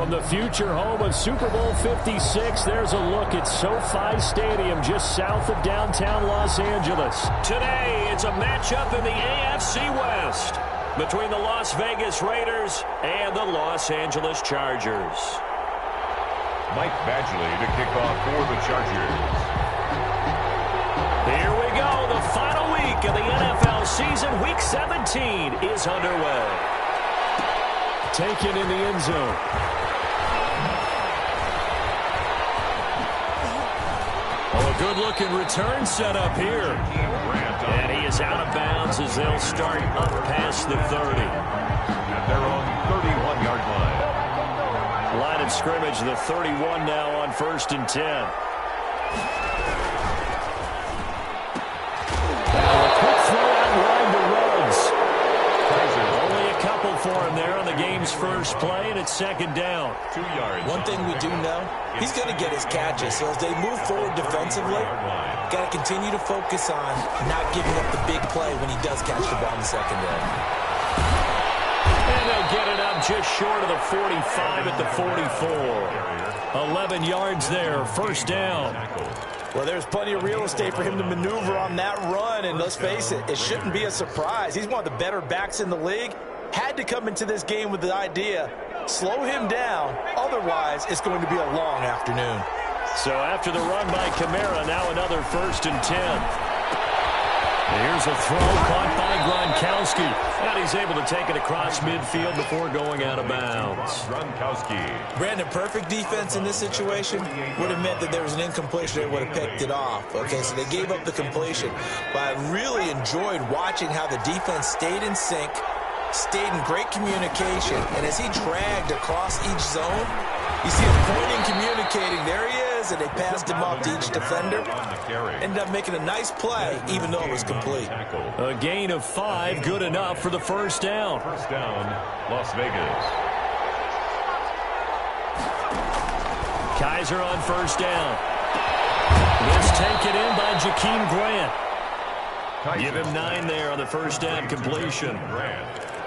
From the future home of Super Bowl 56, there's a look at SoFi Stadium just south of downtown Los Angeles. Today, it's a matchup in the AFC West between the Las Vegas Raiders and the Los Angeles Chargers. Mike Badgley to kick off for the Chargers. Here we go. The final week of the NFL season, Week 17, is underway. Taken in the end zone. Oh, a good-looking return set up here. And he is out of bounds as they'll start up past the 30. At their own 31-yard line. Line of scrimmage, the 31 now on 1st and 10. Now a quick throw out line to Ruggs. Only a couple for him there on the game's first play, and it's 2nd down. 2 yards. One thing we do know, he's going to get his catches. So as they move forward defensively, got to continue to focus on not giving up the big play when he does catch the ball in the secondary. And they'll get it up just short of the 45 at the 44. 11 yards there, 1st down. Well, there's plenty of real estate for him to maneuver on that run, and let's face it, it shouldn't be a surprise. He's one of the better backs in the league. Had to come into this game with the idea, slow him down, otherwise it's going to be a long afternoon. So after the run by Kamara, now another 1st and 10. Here's a throw caught by Gronkowski. And he's able to take it across midfield before going out of bounds. Gronkowski. Brandon, perfect defense in this situation would have meant that there was an incompletion. They would have picked it off. Okay, so they gave up the completion. But I really enjoyed watching how the defense stayed in sync, stayed in great communication. And as he dragged across each zone, you see him pointing, communicating. There he is, and they passed him off to each defender. Ended up making a nice play, even though it was complete. A gain of 5, good enough for the 1st down. 1st down, Las Vegas. Kaiser on 1st down. This taken in by Jakeem Grant. Give him 9 there on the 1st down completion.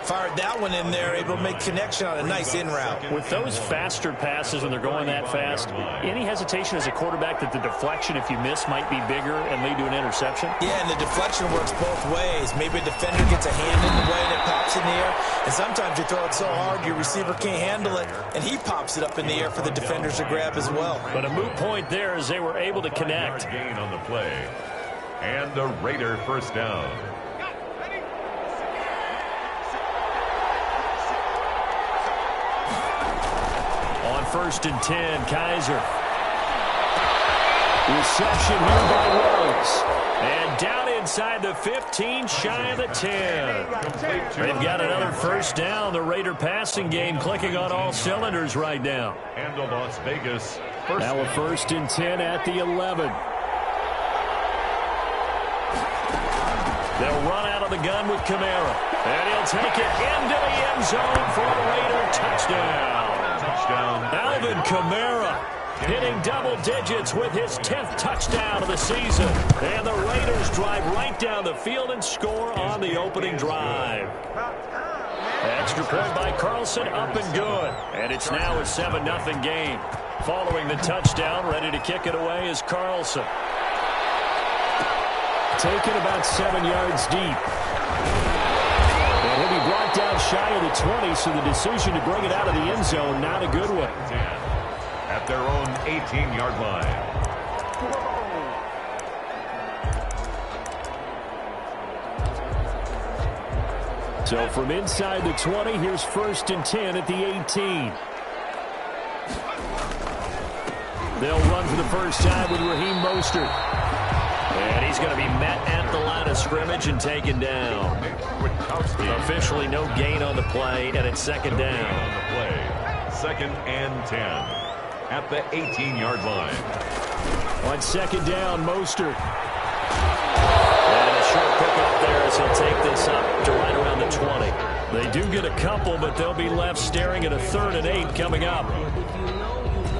Fired that one in there, able to make connection on a nice in route. With those faster passes when they're going that fast, any hesitation as a quarterback that the deflection, if you miss, might be bigger and lead to an interception? Yeah, and the deflection works both ways. Maybe a defender gets a hand in the way and it pops in the air, and sometimes you throw it so hard your receiver can't handle it, and he pops it up in the air for the defenders to grab as well. But a moot point there as they were able to connect. Gain on the play. And the Raider 1st down. On 1st and 10, Kaiser. Reception here by Ruggs. And down inside the 15, shy of the 10. They've got another 1st down. The Raider passing game clicking on all cylinders right now. And the Las Vegas now a 1st and 10 at the 11. They'll run out of the gun with Kamara. And he'll take it into the end zone for a Raider touchdown. Alvin Kamara hitting double digits with his 10th touchdown of the season. And the Raiders drive right down the field and score on the opening drive. Extra point by Carlson, up and good. And it's now a 7-0 game. Following the touchdown, ready to kick it away is Carlson. Taken about 7 yards deep. And he'll be brought down shy of the 20, so the decision to bring it out of the end zone, not a good one. At their own 18-yard line. So from inside the 20, here's 1st and 10 at the 18. They'll run for the first time with Raheem Mostert. And he's going to be met at the line of scrimmage and taken down. Officially no gain on the play, and it's 2nd down. On the play. 2nd and 10 at the 18-yard line. On 2nd down, Mostert. And a short pickup there as he'll take this up to right around the 20. They do get a couple, but they'll be left staring at a 3rd and 8 coming up.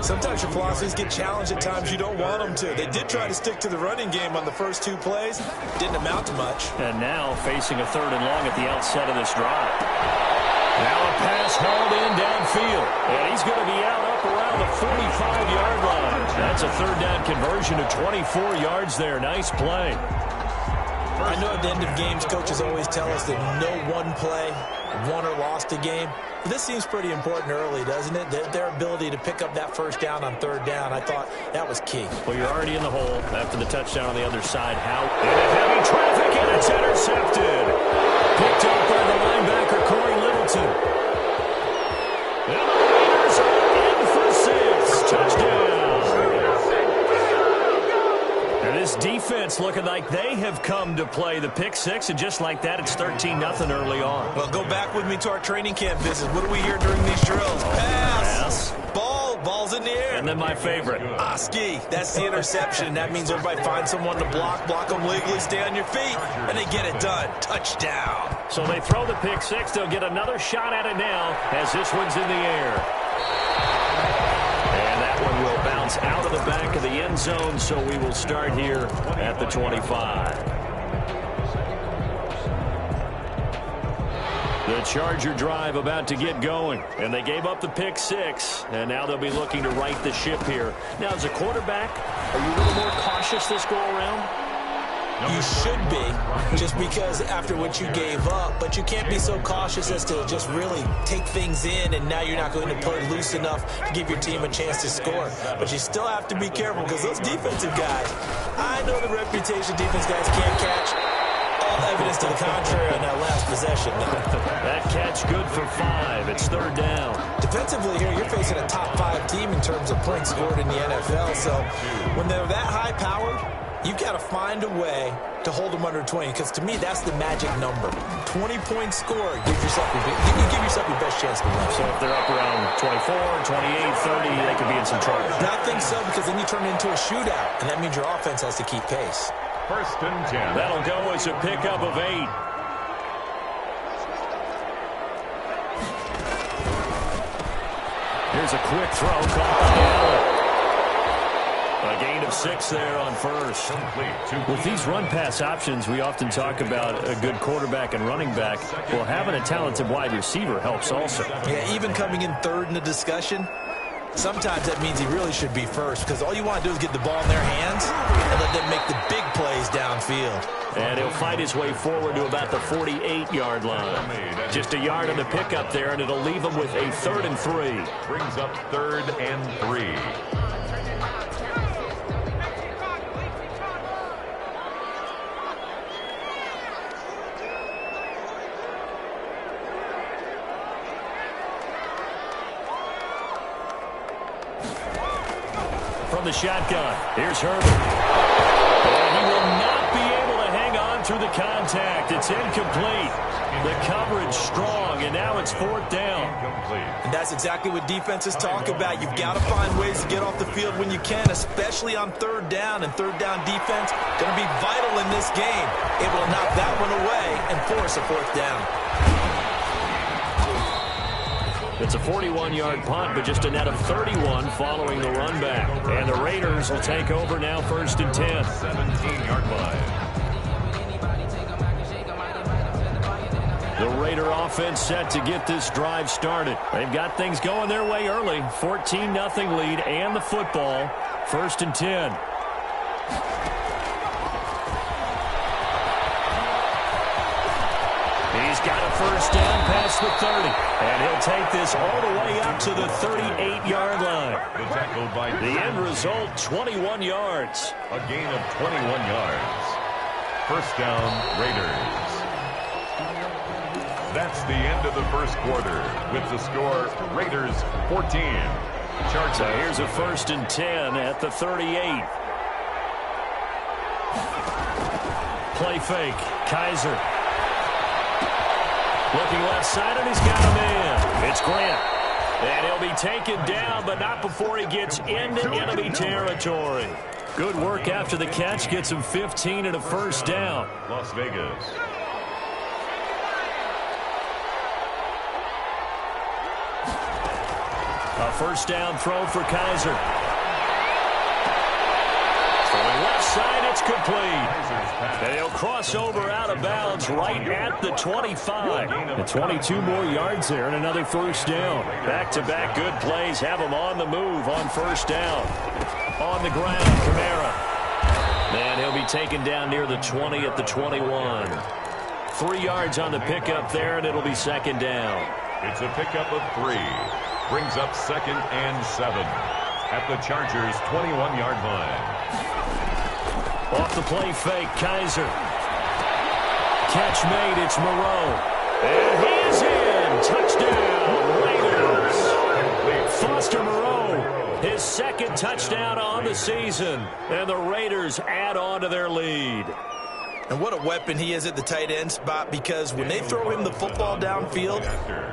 Sometimes your philosophies get challenged at times you don't want them to. They did try to stick to the running game on the first 2 plays. Didn't amount to much. And now facing a 3rd and long at the outset of this drive. Now a pass hauled in downfield. And he's going to be out up around the 45-yard line. That's a third down conversion of 24 yards there. Nice play. I know at the end of games, coaches always tell us that no one play won or lost a game. But this seems pretty important early, doesn't it? Their ability to pick up that first down on third down, I thought that was key. Well, you're already in the hole after the touchdown on the other side. How? Into heavy traffic, and it's intercepted. Picked up by the linebacker, Corey Littleton. And the Raiders are in for 6. Touchdown. And this defense looking like they have come to play the pick six, and just like that, it's 13-0 early on. Well, go back with me to our training camp visit. What do we hear during these drills? Pass. Ball's in the air. And then my favorite. Ski. That's the interception. That means everybody finds someone to block them legally, stay on your feet, and they get it done. Touchdown. So they throw the pick six. They'll get another shot at it now as this one's in the air. And that one will bounce out of the back of the end zone, so we will start here at the 25. The Charger drive about to get going, and they gave up the pick six, and now they'll be looking to right the ship here. Now, as a quarterback, are you a little more cautious this go-around? You should be, just because after what you gave up, but you can't be so cautious as to just really take things in, and now you're not going to play loose enough to give your team a chance to score. But you still have to be careful, because those defensive guys, I know the reputation defense guys can't catch. All evidence to the contrary on that last possession. That catch good for 5. It's third down. Defensively here, you're facing a top 5 team in terms of points scored in the NFL. So when they're that high-powered, you've got to find a way to hold them under 20, because to me, that's the magic number. 20-point score, you give yourself your best chance to win. So if they're up around 24, 28, 30, they could be in some trouble. I think so, because then you turn it into a shootout, and that means your offense has to keep pace. First and 10. That'll go as a pickup of 8. Here's a quick throw caught by Allen. A gain of 6 there on first. With these run-pass options, we often talk about a good quarterback and running back. Well, having a talented wide receiver helps also. Yeah, even coming in third in the discussion, sometimes that means he really should be first, because all you want to do is get the ball in their hands and let them make the big plays downfield. And he'll fight his way forward to about the 48-yard line. Just a yard on the pickup there, and it'll leave him with a 3rd and 3. Brings up 3rd and 3. From the shotgun, here's Herbert. And he will not be able to hang on through the contact. It's incomplete. The coverage strong, and now it's 4th down. And that's exactly what defenses talk about. You've got to find ways to get off the field when you can, especially on 3rd down. And 3rd down defense going to be vital in this game. Able to knock that one away and force a 4th down. It's a 41-yard punt, but just a net of 31 following the run back. And the Raiders will take over now, 1st and 10. 17-yard line. The Raider offense set to get this drive started. They've got things going their way early. 14-0 lead and the football. 1st and 10. He's got a 1st down past the 30. And he'll take this all the way up to the 38-yard line. The tackle by the end result, 21 yards. A gain of 21 yards. 1st down, Raiders. That's the end of the first quarter with the score Raiders 14. Chargers. So here's a 1st and 10 at the 38. Play fake. Kaiser. Looking left side, and he's got a man. It's Grant. And he'll be taken down, but not before he gets into enemy territory. Good work after the catch. Gets him 15 and a 1st down. Las Vegas. A 1st down throw for Kaiser. Throwing left side, it's complete. And he'll cross over out of bounds right at the 25. And 22 more yards there and another first down. Back-to-back good plays have him on the move on first down. On the ground, Kamara. And he'll be taken down near the 20 at the 21. 3 yards on the pickup there, and it'll be second down. It's a pickup of 3. Brings up 2nd and 7 at the Chargers' 21-yard line. Off the play fake, Kaiser. Catch made, it's Moreau. And he's in. Touchdown, Raiders. Foster Moreau, his second touchdown on the season. And the Raiders add on to their lead. And what a weapon he is at the tight end spot, because when they throw him the football downfield,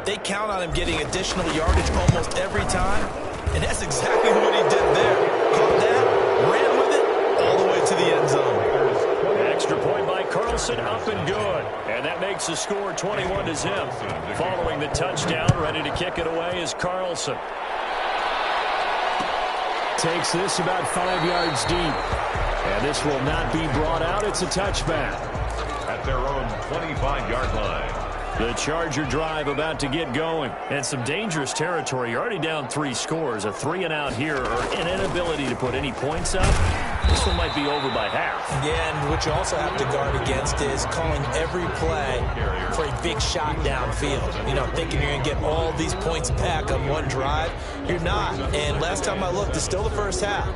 they count on him getting additional yardage almost every time. And that's exactly what he did there. Caught that, ran with it, all the way to the end zone. Extra point by Carlson, up and good. And that makes the score 21-0. Following the touchdown, ready to kick it away is Carlson. Takes this about 5 yards deep. And this will not be brought out. It's a touchback. At their own 25-yard line. The Charger drive about to get going. And some dangerous territory. You're already down 3 scores. A 3-and-out here, or an inability to put any points up. This one might be over by half. Yeah, and what you also have to guard against is calling every play for a big shot downfield. You know, thinking you're going to get all these points back on one drive. You're not. And last time I looked, it's still the first half.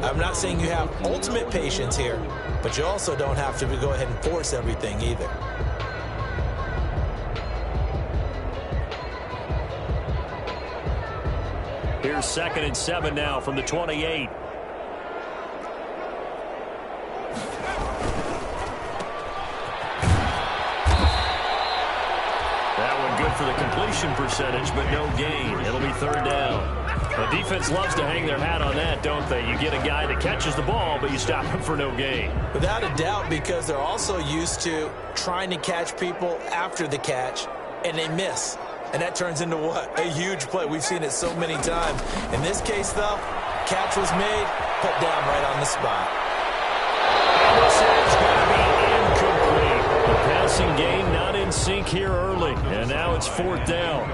I'm not saying you have ultimate patience here, but you also don't have to go ahead and force everything either. Here's 2nd and 7 now from the 28. For the completion percentage, but no gain. It'll be 3rd down. The defense loves to hang their hat on that, don't they? You get a guy that catches the ball, but you stop him for no gain. Without a doubt, because they're also used to trying to catch people after the catch, and they miss. And that turns into what? A huge play. We've seen it so many times. In this case, though, catch was made, put down right on the spot. And this is going to be incomplete. The passing game not in sync here early, and now it's 4th down.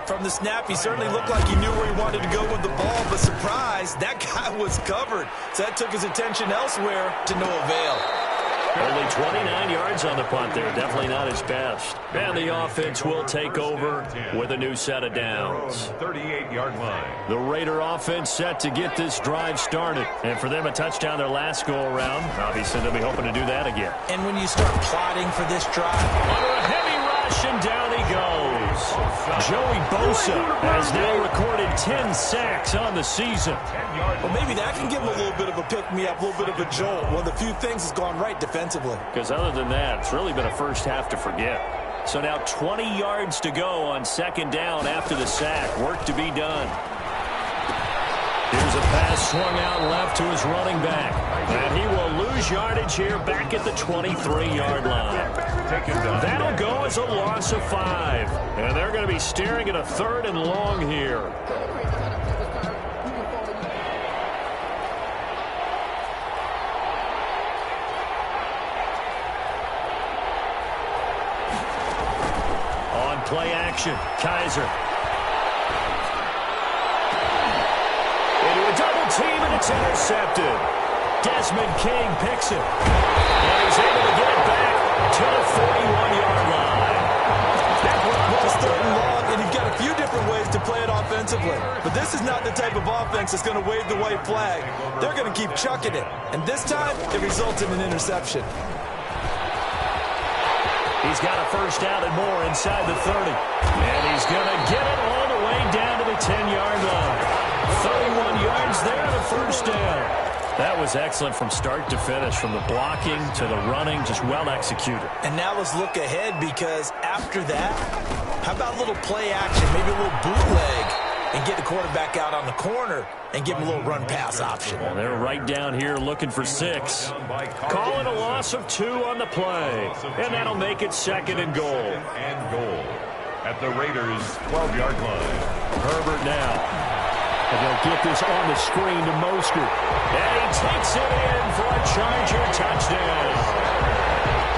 From the snap, he certainly looked like he knew where he wanted to go with the ball, but surprise, that guy was covered. So that took his attention elsewhere to no avail. Only 29 yards on the punt there. Definitely not his best. And the offense will take over with a new set of downs. 38-yard line. The Raider offense set to get this drive started. And for them, a touchdown their last go-around. Obviously, they'll be hoping to do that again. And when you start plotting for this drive, under a heavy rush, and down he goes. Joey Bosa has now recorded 10 sacks on the season. Well, maybe that can give him a little bit of a pick-me-up, a little bit of a jolt. One of the few things that's gone right defensively. Because other than that, it's really been a first half to forget. So now 20 yards to go on 2nd down after the sack. Work to be done. Here's a pass swung out left to his running back. And he will lose yardage here back at the 23-yard line. That'll go as a loss of 5. And they're going to be staring at a 3rd and long here. On play action, Kaiser. Into a double team, and it's intercepted. Desmond King picks it. And he's able to get it back to the 41-yard line. That was 3rd and long, and you've got a few different ways to play it offensively. But this is not the type of offense that's going to wave the white flag. They're going to keep chucking it. And this time, it results in an interception. He's got a first down and more inside the 30. And he's going to get it all the way down to the 10-yard line. 31 yards there, the first down. That was excellent from start to finish, from the blocking to the running, just well executed. And now let's look ahead, because after that, how about a little play action, maybe a little bootleg, and get the quarterback out on the corner and give him a little run-pass option. Well, they're right down here looking for 6. Calling a loss of 2 on the play. And that'll make it 2nd and goal. And goal at the Raiders' 12-yard line. Herbert now. And they'll get this on the screen to Mostert. And he takes it in for a Charger touchdown.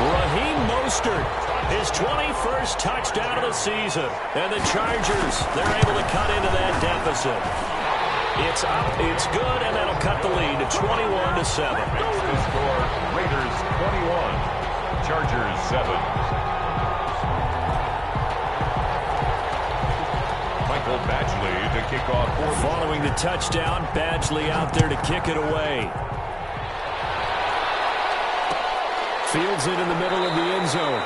Raheem Mostert, his 21st touchdown of the season. And the Chargers, they're able to cut into that deficit. It's up, it's good, and that'll cut the lead to 21-7. The score, Raiders 21, Chargers 7. Michael Badgley to kick off. Following the touchdown, Badgley out there to kick it away. Fields it in the middle of the end zone.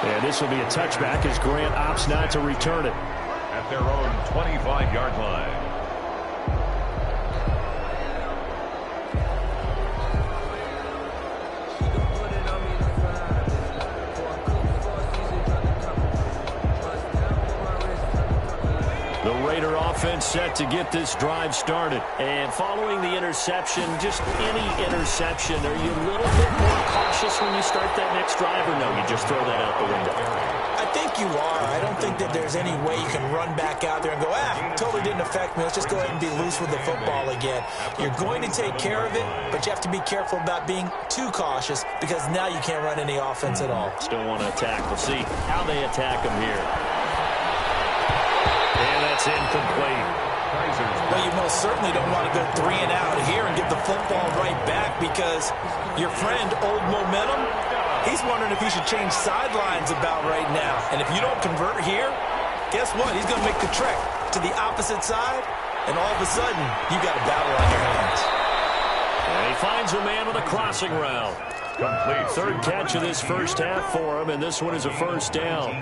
And this will be a touchback as Grant opts not to return it. At their own 25-yard line. Raider offense set to get this drive started. And following the interception, just any interception, are you a little bit more cautious when you start that next drive, or no, you just throw that out the window? I think you are. I don't think that there's any way you can run back out there and go, totally didn't affect me. Let's just go ahead and be loose with the football again. You're going to take care of it, but you have to be careful about being too cautious because now you can't run any offense at all. Still want to attack. We'll see how they attack them here. And that's incomplete. Well, you most certainly don't want to go 3 and out here and get the football right back because your friend, Old Momentum, he's wondering if he should change sidelines about right now. And if you don't convert here, guess what? He's going to make the trek to the opposite side, and all of a sudden, you got a battle on your hands. And he finds a man with a crossing route. Complete. Third catch of this first half for him, and this one is a first down.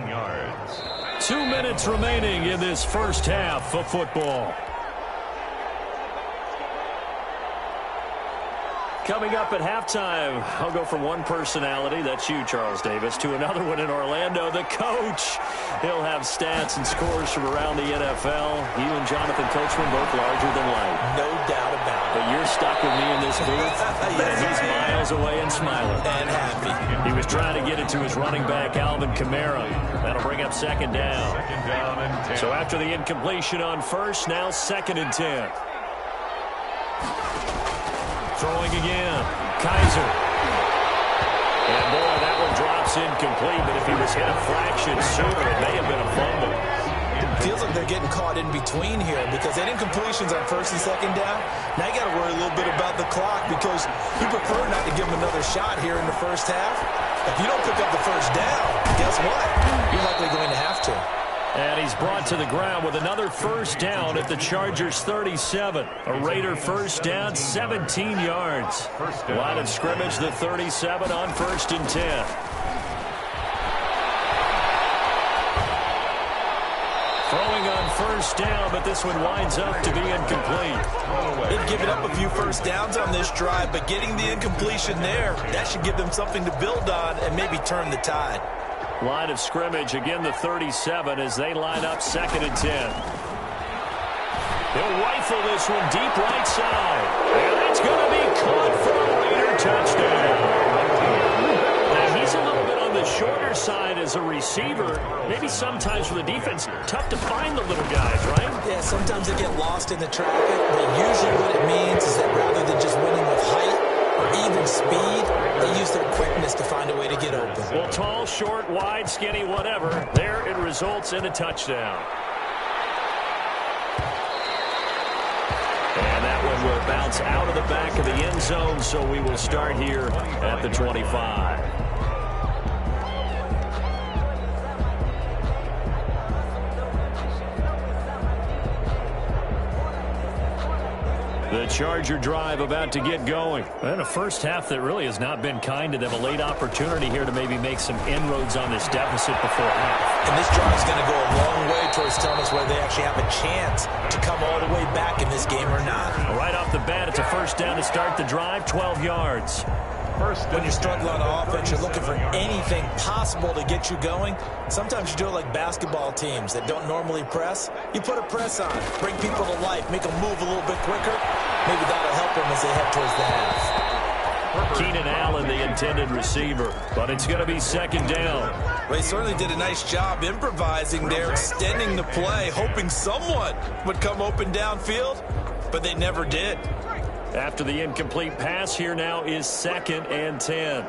2 minutes remaining in this first half of football. Coming up at halftime, I'll go from one personality, that's you, Charles Davis, to another one in Orlando, the coach. He'll have stats and scores from around the NFL. You and Jonathan Coachman both larger than life. No doubt about it. But you're stuck with me in this booth, and he's miles away and smiling. And happy. He was trying to get it to his running back, Alvin Kamara. That'll bring up second down. Second down and 10. So after the incompletion on first, now 2nd and 10. Throwing again. Kaiser. And boy, that one drops incomplete, but if he was hit a fraction sooner, it may have been a fumble. Feels like they're getting caught in between here because that incompletion's on first and second down. Now you got to worry a little bit about the clock because you prefer not to give them another shot here in the first half. If you don't pick up the first down, guess what? You're likely going to have to. And he's brought to the ground with another first down at the Chargers 37. A Raider first down, 17 yards. Line of scrimmage, the 37 on 1st and 10. Throwing on first down, but this one winds up to be incomplete. They've given up a few first downs on this drive, but getting the incompletion there, that should give them something to build on and maybe turn the tide. Line of scrimmage, again the 37 as they line up 2nd and 10. He'll rifle this one deep right side. And it's going to be caught for a Raider touchdown. Now, he's a little bit on the shorter side as a receiver. Maybe sometimes for the defense, tough to find the little guys, right? Yeah, sometimes they get lost in the traffic, but usually what it means is that rather than just winning with height, or even speed, they use their quickness to find a way to get open. Well, tall, short, wide, skinny, whatever, there it results in a touchdown. And that one will bounce out of the back of the end zone, so we will start here at the 25. The Charger drive about to get going. And a first half that really has not been kind to them. A late opportunity here to maybe make some inroads on this deficit before half. And this drive is going to go a long way towards telling us whether they actually have a chance to come all the way back in this game or not. Right off the bat, it's a first down to start the drive, 12 yards. When you're struggling on offense, you're looking for anything possible to get you going. Sometimes you do it like basketball teams that don't normally press. You put a press on, bring people to life, make them move a little bit quicker. Maybe that'll help them as they head towards the half. Keenan Allen, the intended receiver, but it's going to be 2nd down. Well, he certainly did a nice job improvising there, extending the play, hoping someone would come open downfield, but they never did. After the incomplete pass, here now is 2nd and 10.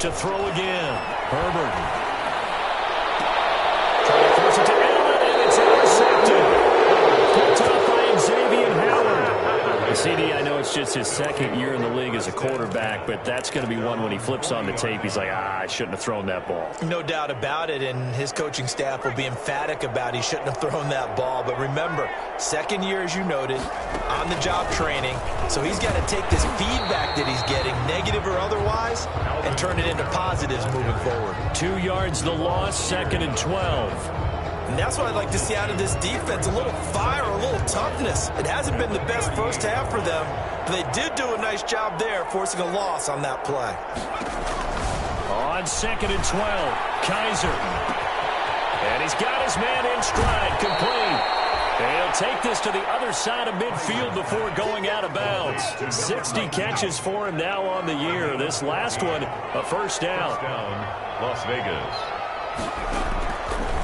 To throw again, Herbert. Trying to force it to Allen, and it's intercepted. Picked up by Xavier Howard. CD, I know it's just his 2nd year in the league as a quarterback, but that's going to be one when he flips on the tape, he's like, I shouldn't have thrown that ball. No doubt about it, and his coaching staff will be emphatic about he shouldn't have thrown that ball. But remember, 2nd year, as you noted, on-the-job training, so he's got to take this feedback that he's getting, negative or otherwise, and turn it into positives moving forward. 2 yards the loss, 2nd and 12. And that's what I'd like to see out of this defense, a little fire, a little toughness. It hasn't been the best first half for them, but they did do a nice job there, forcing a loss on that play. On 2nd and 12, Kaiser. And he's got his man in stride, complete. And he'll take this to the other side of midfield before going out of bounds. 60 catches for him now on the year. This last one, a first down. Las Vegas.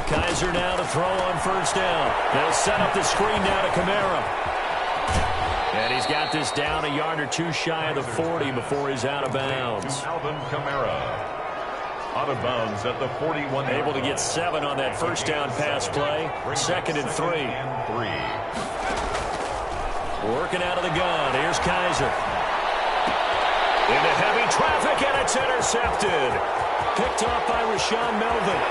Kaiser now to throw on first down. They'll set up the screen now to Kamara. And he's got this down a yard or 2 shy of the 40 before he's out of bounds. Alvin Kamara. Out of bounds at the 41. Able to get 7 on that first down pass play. 2nd and 3. Working out of the gun. Here's Kaiser. Into heavy traffic, and it's intercepted. Picked off by Rashaan Melvin.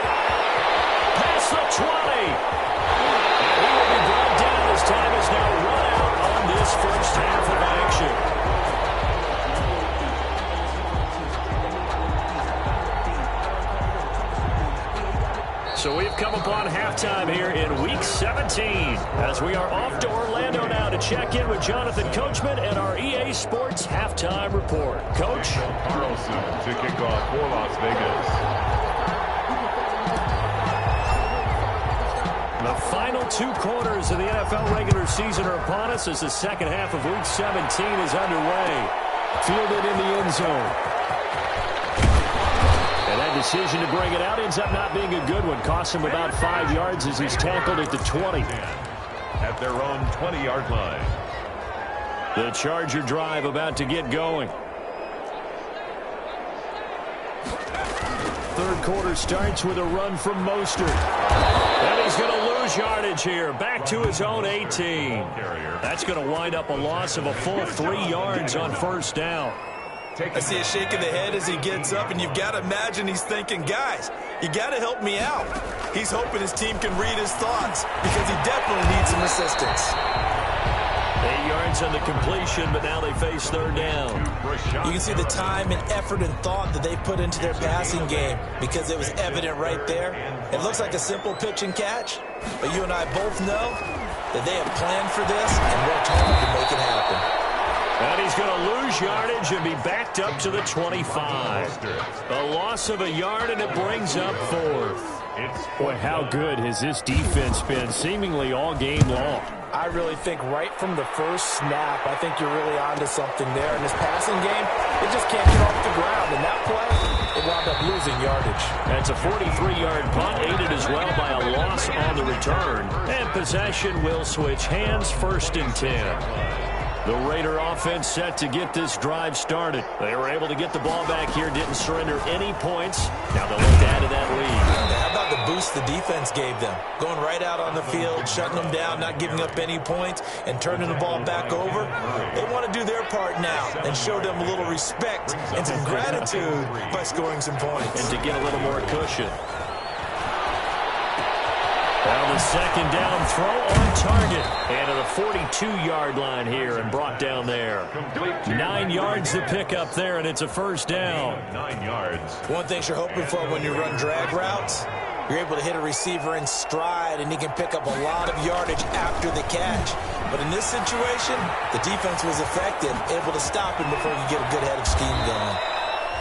Past the 20. And he will be brought down as time is now run out on this first half of action. So we've come upon halftime here in Week 17 as we are off to Orlando now to check in with Jonathan Coachman and our EA Sports Halftime Report. Coach? Carlson to kick off for Las Vegas. The final 2 quarters of the NFL regular season are upon us as the second half of Week 17 is underway. Fielded in the end zone. And that decision to bring it out ends up not being a good one. Costs him about 5 yards as he's tackled at the 20. At their own 20-yard line. The Charger drive about to get going. Third quarter starts with a run from Mostert. And he's going to lose yardage here. Back to his own 18. That's going to wind up a loss of a full 3 yards on first down. I see a shake of the head as he gets up, and you've got to imagine he's thinking, guys, you got to help me out. He's hoping his team can read his thoughts because he definitely needs some assistance. 8 yards on the completion, but now they face third down. You can see the time and effort and thought that they put into their passing game because it was evident right there. It looks like a simple pitch and catch, but you and I both know that they have planned for this and worked hard to make it happen. And he's going to lose yardage and be backed up to the 25. A loss of a yard, and it brings up 4th. Boy, how good has this defense been seemingly all game long? I really think right from the first snap, I think you're really onto something there. In this passing game, it just can't get off the ground. And that play, it wound up losing yardage. That's a 43-yard punt, aided as well by a loss on the return. And possession will switch hands, 1st and 10. The Raider offense set to get this drive started. They were able to get the ball back here, didn't surrender any points. Now they'll look to add to that lead. How about the boost the defense gave them? Going right out on the field, shutting them down, not giving up any points, and turning the ball back over. They want to do their part now and show them a little respect and some gratitude by scoring some points. And to get a little more cushion. Now the second down throw on target. And to the 42-yard line here and brought down there. 9 yards to pick up there, and it's a first down. 9 yards. One thing you're hoping for when you run drag routes, you're able to hit a receiver in stride, and he can pick up a lot of yardage after the catch. But in this situation, the defense was effective, able to stop him before he could get a good head of scheme going.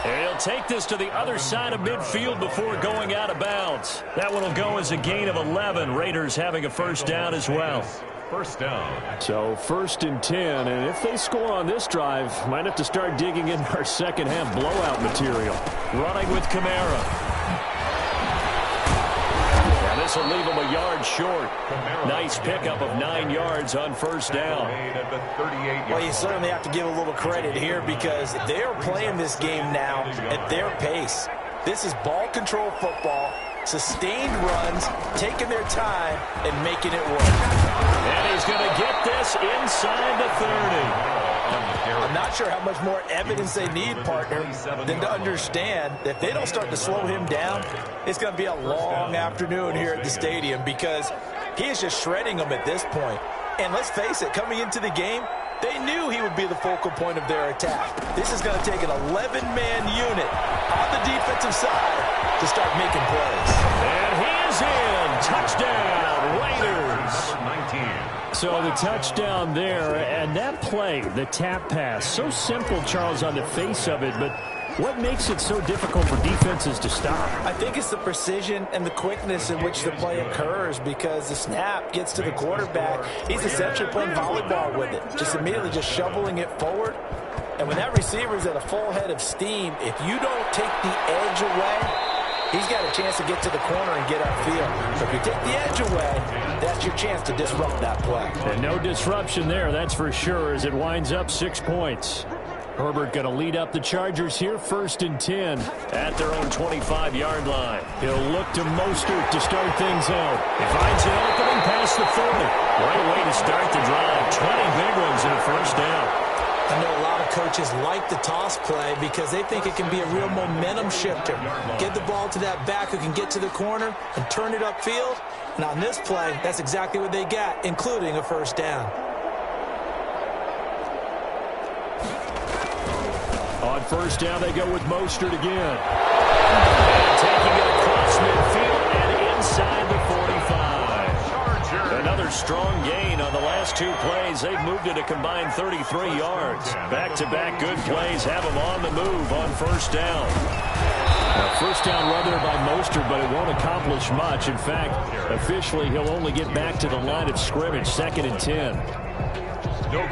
And he'll take this to the other side of midfield before going out of bounds. That one will go as a gain of 11. Raiders having a first down as well. First down. So 1st and 10, and if they score on this drive, might have to start digging in our second half blowout material. Running with Kamara. And this will leave him a yard short. Nice pickup of 9 yards on 1st down. Well, you certainly have to give a little credit here because they're playing this game now at their pace. This is ball control football, sustained runs, taking their time, and making it work. And he's going to get this inside the 30. I'm not sure how much more evidence they need, partner, than to understand that if they don't start to slow him down, it's going to be a long afternoon here at the stadium because he is just shredding them at this point. And let's face it, coming into the game, they knew he would be the focal point of their attack. This is going to take an 11-man unit on the defensive side to start making plays. And he is in. Touchdown, Raiders. 19. So the touchdown there, and that play, the tap pass, so simple, Charles, on the face of it, but what makes it so difficult for defenses to stop? I think it's the precision and the quickness in which the play occurs because the snap gets to the quarterback. He's essentially playing volleyball with it, just immediately just shoveling it forward. And when that receiver's at a full head of steam, if you don't take the edge away, he's got a chance to get to the corner and get upfield. So if you take the edge away, that's your chance to disrupt that play. And no disruption there, that's for sure, as it winds up 6 points. Herbert going to lead up the Chargers here, 1st and 10 at their own 25-yard line. He'll look to Mostert to start things out. He finds an opening past the 30. Right way to start the drive. 20 big ones in a 1st down. I know a lot of coaches like the toss play because they think it can be a real momentum shifter. Get the ball to that back who can get to the corner and turn it upfield. And on this play, that's exactly what they got, including a 1st down. On 1st down, they go with Mostert again. And taking it across midfield and inside the 45. Another strong gain on the last 2 plays. They've moved it a combined 33 yards. Back-to-back good plays have them on the move on 1st down. Now, 1st down run there by Mostert, but it won't accomplish much. In fact, officially, he'll only get back to the line of scrimmage, 2nd and 10.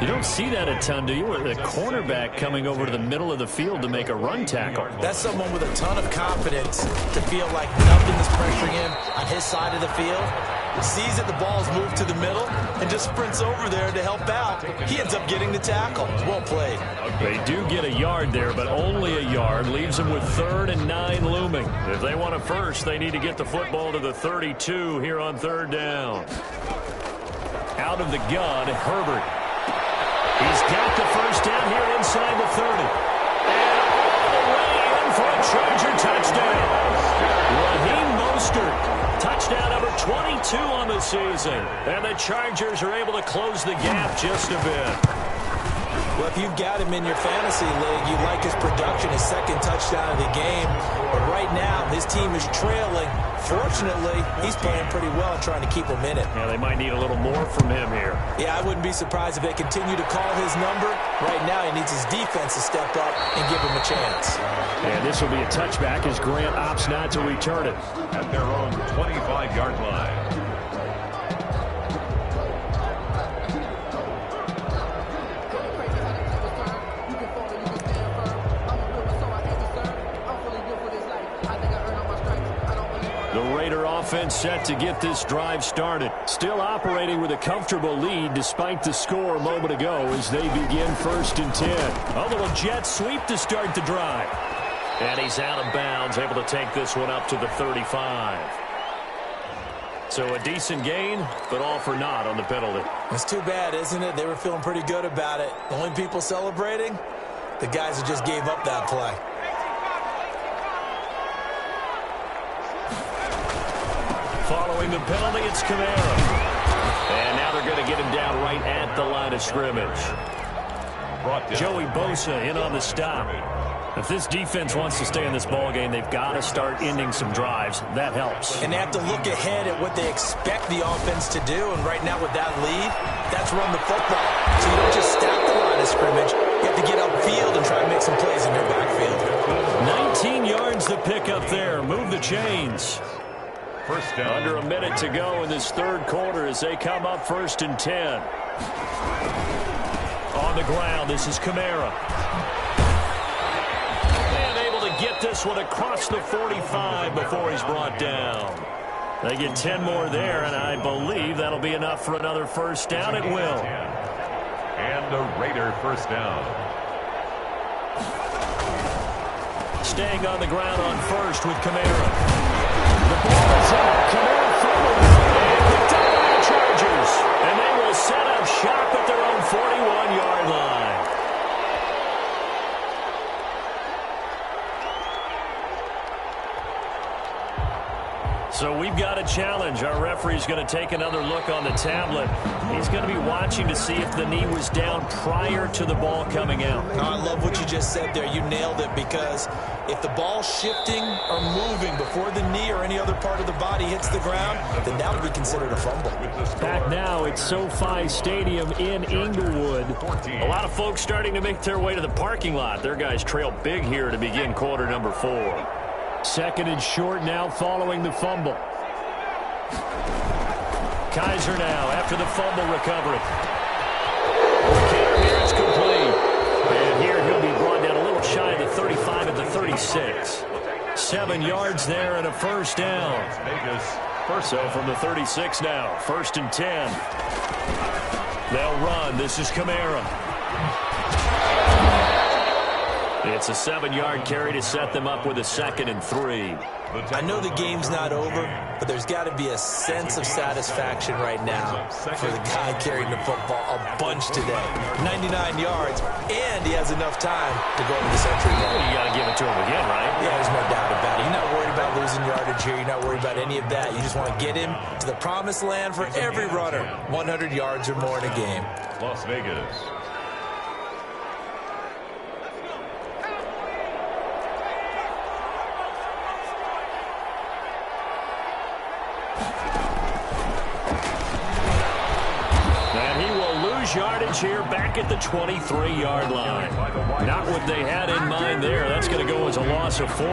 You don't see that a ton, do you? With a cornerback coming over to the middle of the field to make a run tackle. That's someone with a ton of confidence to feel like nothing is pressuring him on his side of the field. Sees that the ball's moved to the middle and just sprints over there to help out. He ends up getting the tackle. Well played. They do get a yard there, but only a yard. Leaves them with 3rd and 9 looming. If they want a first, they need to get the football to the 32 here on 3rd down. Out of the gun, Herbert. He's got the 1st down here inside the 30. And all the way in for a Charger touchdown. Raheem Mostert. Touchdown number 22 on the season. And the Chargers are able to close the gap just a bit. Well, if you've got him in your fantasy league, you like his production, his 2nd touchdown of the game. But right now, his team is trailing. Fortunately, he's playing pretty well and trying to keep him in it. Yeah, they might need a little more from him here. Yeah, I wouldn't be surprised if they continue to call his number. Right now, he needs his defense to step up and give him a chance. And this will be a touchback as Grant opts not to return it. At their own 25-yard line. Offense set to get this drive started. Still operating with a comfortable lead despite the score a moment ago as they begin 1st and 10. A little jet sweep to start the drive. And he's out of bounds, able to take this one up to the 35. So a decent gain, but all for naught on the penalty. It's too bad, isn't it? They were feeling pretty good about it. The only people celebrating, the guys who just gave up that play. Following the penalty, it's Kamara. And now they're going to get him down right at the line of scrimmage. Joey Bosa in on the stop. If this defense wants to stay in this ballgame, they've got to start ending some drives. That helps. And they have to look ahead at what they expect the offense to do. And right now with that lead, that's run the football. So you don't just stack the line of scrimmage. You have to get upfield and try to make some plays in your backfield. 19 yards to pick up there. Move the chains. First down. Under a minute to go in this third quarter as they come up 1st and 10. On the ground, this is Kamara. And able to get this one across the 45 before he's brought down. They get 10 more there, and I believe that'll be enough for another first down. It will. And a Raider first down. Staying on the ground on first with Kamara. The ball is up. Kamara fumbles. And picked up by the Chargers. And they will set up shop at their own 41-yard line. So we've got a challenge. Our referee's going to take another look on the tablet. He's going to be watching to see if the knee was down prior to the ball coming out. Oh, I love what you just said there. You nailed it, because if the ball's shifting or moving before the knee or any other part of the body hits the ground, then that would be considered a fumble. Back now at SoFi Stadium in Inglewood. A lot of folks starting to make their way to the parking lot. Their guys trail big here to begin quarter number 4. 2nd and short now following the fumble. Kaiser now after the fumble recovery. Here it's complete. And here he'll be brought down a little shy of the 35 at the 36. 7 yards there and a first down. So from the 36 now, 1st and 10. They'll run. This is Kamara. It's a 7-yard carry to set them up with a 2nd and 3. I know the game's not over, but there's got to be a sense of satisfaction right now for the guy carrying the football a bunch today. 99 yards, and he has enough time to go into the century game. You got to give it to him again, right? Yeah, there's no doubt about it. You're not worried about losing yardage here. You're not worried about any of that. You just want to get him to the promised land for every runner. 100 yards or more in a game. Las Vegas. Yardage here back at the 23-yard line. Not what they had in mind there. That's going to go as a loss of 4.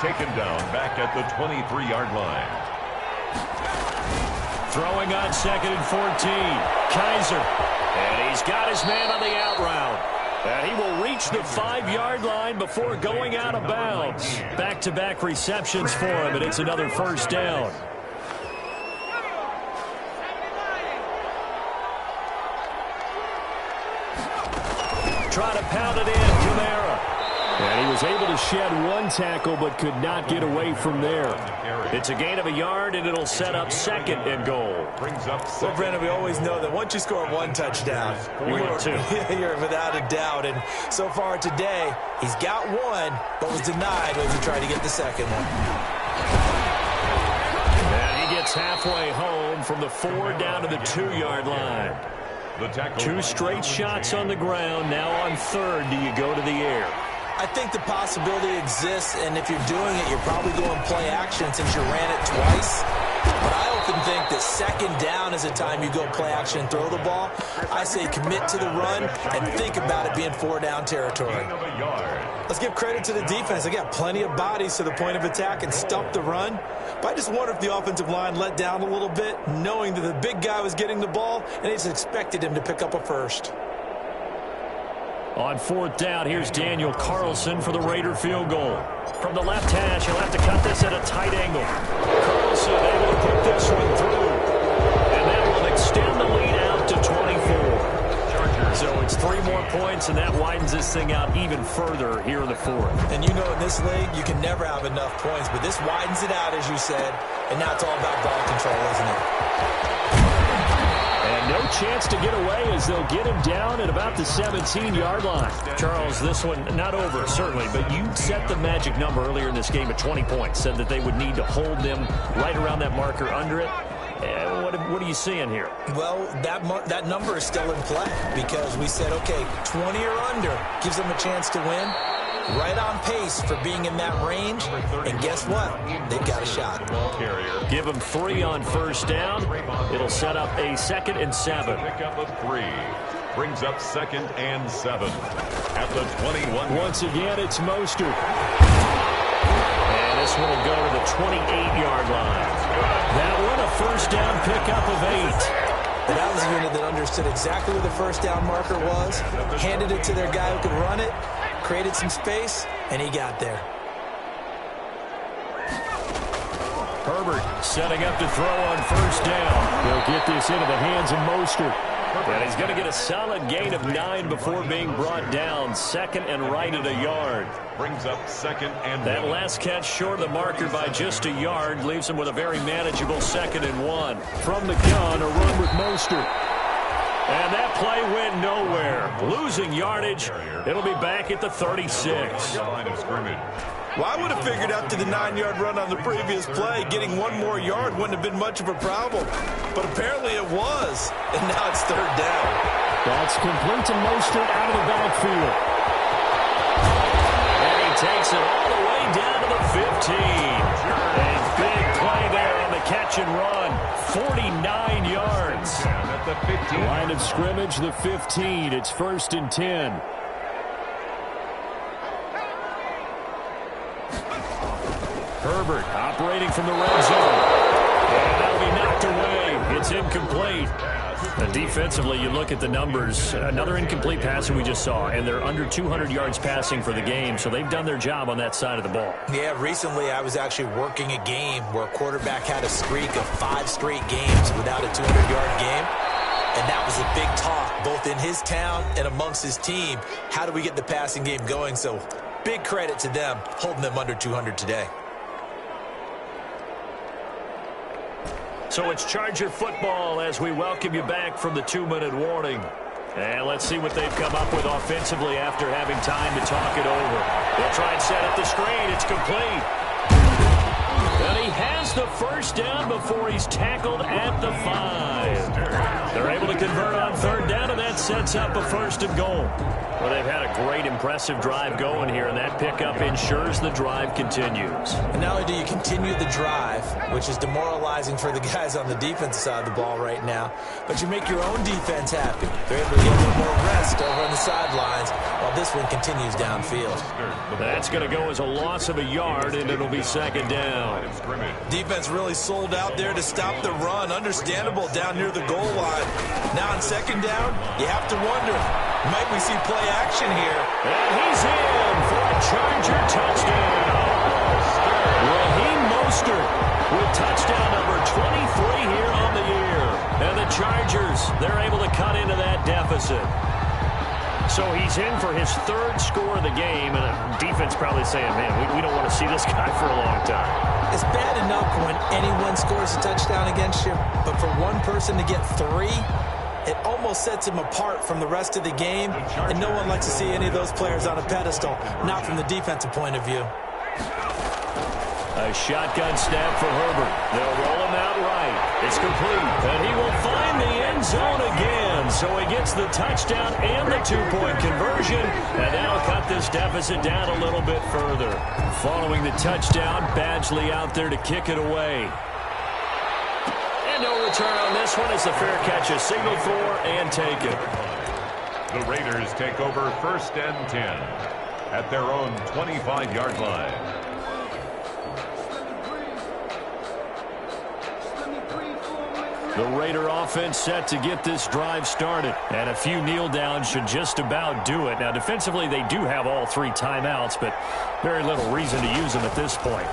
Taken down back at the 23-yard line. Throwing on 2nd and 14. Kaiser. And he's got his man on the out route. And he will reach the 5-yard line before going out of bounds. Back-to-back receptions for him, and it's another first down. Try to pound it in, Kamara. And he was able to shed 1 tackle, but could not get away from there. It's a gain of a yard, and it'll set up 2nd and goal. Well, Brandon, we always know that once you score 1 touchdown, you're without a doubt. And so far today, he's got 1, but was denied as he tried to get the 2nd one. And he gets halfway home from the 4 down to the 2-yard line. 2 straight shots on the ground. Now on 3rd, do you go to the air? I think the possibility exists, and if you're doing it, you're probably going play action since you ran it twice. But I often think that 2nd down is the time you go play action and throw the ball. I say commit to the run and think about it being 4-down territory. Let's give credit to the defense. They got plenty of bodies to the point of attack and stuff the run. But I just wonder if the offensive line let down a little bit, knowing that the big guy was getting the ball, and they just expected him to pick up a first. On 4th down, here's Daniel Carlson for the Raider field goal. From the left hash, he'll have to cut this at a tight angle. Carlson able to put this one through. And that will extend the lead out to 24. So it's 3 more points, and that widens this thing out even further here in the 4th. And you know in this league, you can never have enough points, but this widens it out, as you said, and now it's all about ball control, isn't it? And no chance to get away as they'll get him down at about the 17-yard line. Charles, this one not over, certainly, but you set the magic number earlier in this game at 20 points, said that they would need to hold them right around that marker under it. What are you seeing here? Well, that number is still in play because we said, okay, 20 or under gives them a chance to win. Right on pace for being in that range. And guess what? They've got a shot. Give them 3 on 1st down. It'll set up a 2nd and 7. Pick up of 3. Brings up 2nd and 7. At the 21. Once again, it's Mostert. And this one will go to the 28-yard line. That one a first down pickup of 8. And that was a unit that understood exactly where the first down marker was, handed it to their guy who could run it, created some space, and he got there. Herbert setting up to throw on first down. He'll get this into the hands of Mostert. And he's going to get a solid gain of 9 before being brought down. Second and right at a yard. Brings up second and that 1. last catch short of the marker by just a yard leaves him with a very manageable second and 1. From the gun, a run with Mostert. And that play went nowhere. Losing yardage. It'll be back at the 36. Line of scrimmage. Well, I would have figured after the 9-yard run on the previous play, getting one more yard wouldn't have been much of a problem. But apparently it was. And now it's third down. That's complete to Mostert out of the backfield. And he takes it all the way down to the 15. A big play there on the catch and run. 49 yards. At the 15. Line of scrimmage, the 15. It's first and 10. Herbert operating from the red zone. And that'll be knocked away. It's incomplete. And defensively, you look at the numbers. Another incomplete pass that we just saw, and they're under 200 yards passing for the game, so they've done their job on that side of the ball. Yeah, recently I was actually working a game where a quarterback had a streak of 5 straight games without a 200-yard game. And that was a big talk, both in his town and amongst his team. How do we get the passing game going? So big credit to them, holding them under 200 today. So it's Charger football as we welcome you back from the 2-minute warning. And let's see what they've come up with offensively after having time to talk it over. They'll try and set up the screen. It's complete. And he has the first down before he's tackled at the 5. They're able to convert on third down, and that sets up a first and goal. Well, they've had a great, impressive drive going here, and that pickup ensures the drive continues. And not only do you continue the drive, which is demoralizing for the guys on the defensive side of the ball right now, but you make your own defense happy. They're able to get a little more rest over on the sidelines while this one continues downfield. That's going to go as a loss of a yard, and it'll be second down. Defense really sold out there to stop the run. Understandable down near the goal line. Now on second down, you have to wonder, might we see play action here? And he's in for a Charger touchdown. Raheem Mostert with touchdown number 23 here on the year. And the Chargers, they're able to cut into that deficit. So he's in for his third score of the game, and the defense probably saying, man, we don't want to see this guy for a long time. It's bad enough when anyone scores a touchdown against you, but for one person to get 3, it almost sets him apart from the rest of the game, and no one likes to see any of those players on a pedestal, not from the defensive point of view. A shotgun snap for Herbert. They'll roll him out right. It's complete, and he will find the end zone again. So he gets the touchdown and the 2-point conversion, and that'll cut this deficit down a little bit further. Following the touchdown, Badgley out there to kick it away. And no return on this one as the fair catch is signaled for and taken. The Raiders take over first and 10 at their own 25-yard line. The Raider offense set to get this drive started. And a few kneel downs should just about do it. Now, defensively, they do have all 3 timeouts, but very little reason to use them at this point.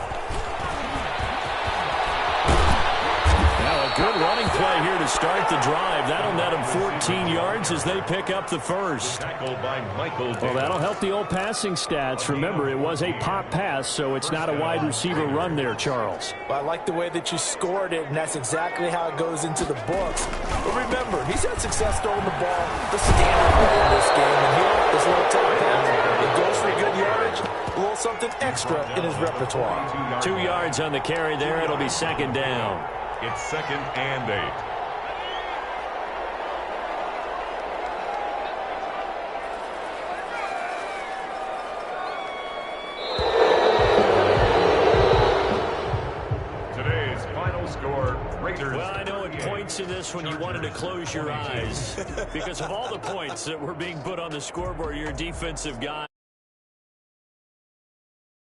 Now, a good running play here to start the drive. That'll net them 14 yards as they pick up the first. Tackled by Michael Davis. Well, that'll help the old passing stats. Remember, it was a pop pass, so it's not a wide receiver run there, Charles. Well, I like the way that you scored it, and that's exactly how it goes into the books. But remember, he's had success throwing the ball the standard way in this game. And here, this little top pass, it goes for good yardage, a little something extra in his repertoire. 2 yards on the carry there. It'll be second down. It's second and 8. Today's final score, Raiders. Well, I know at points in this one you wanted to close your eyes because of all the points that were being put on the scoreboard, your defensive guy.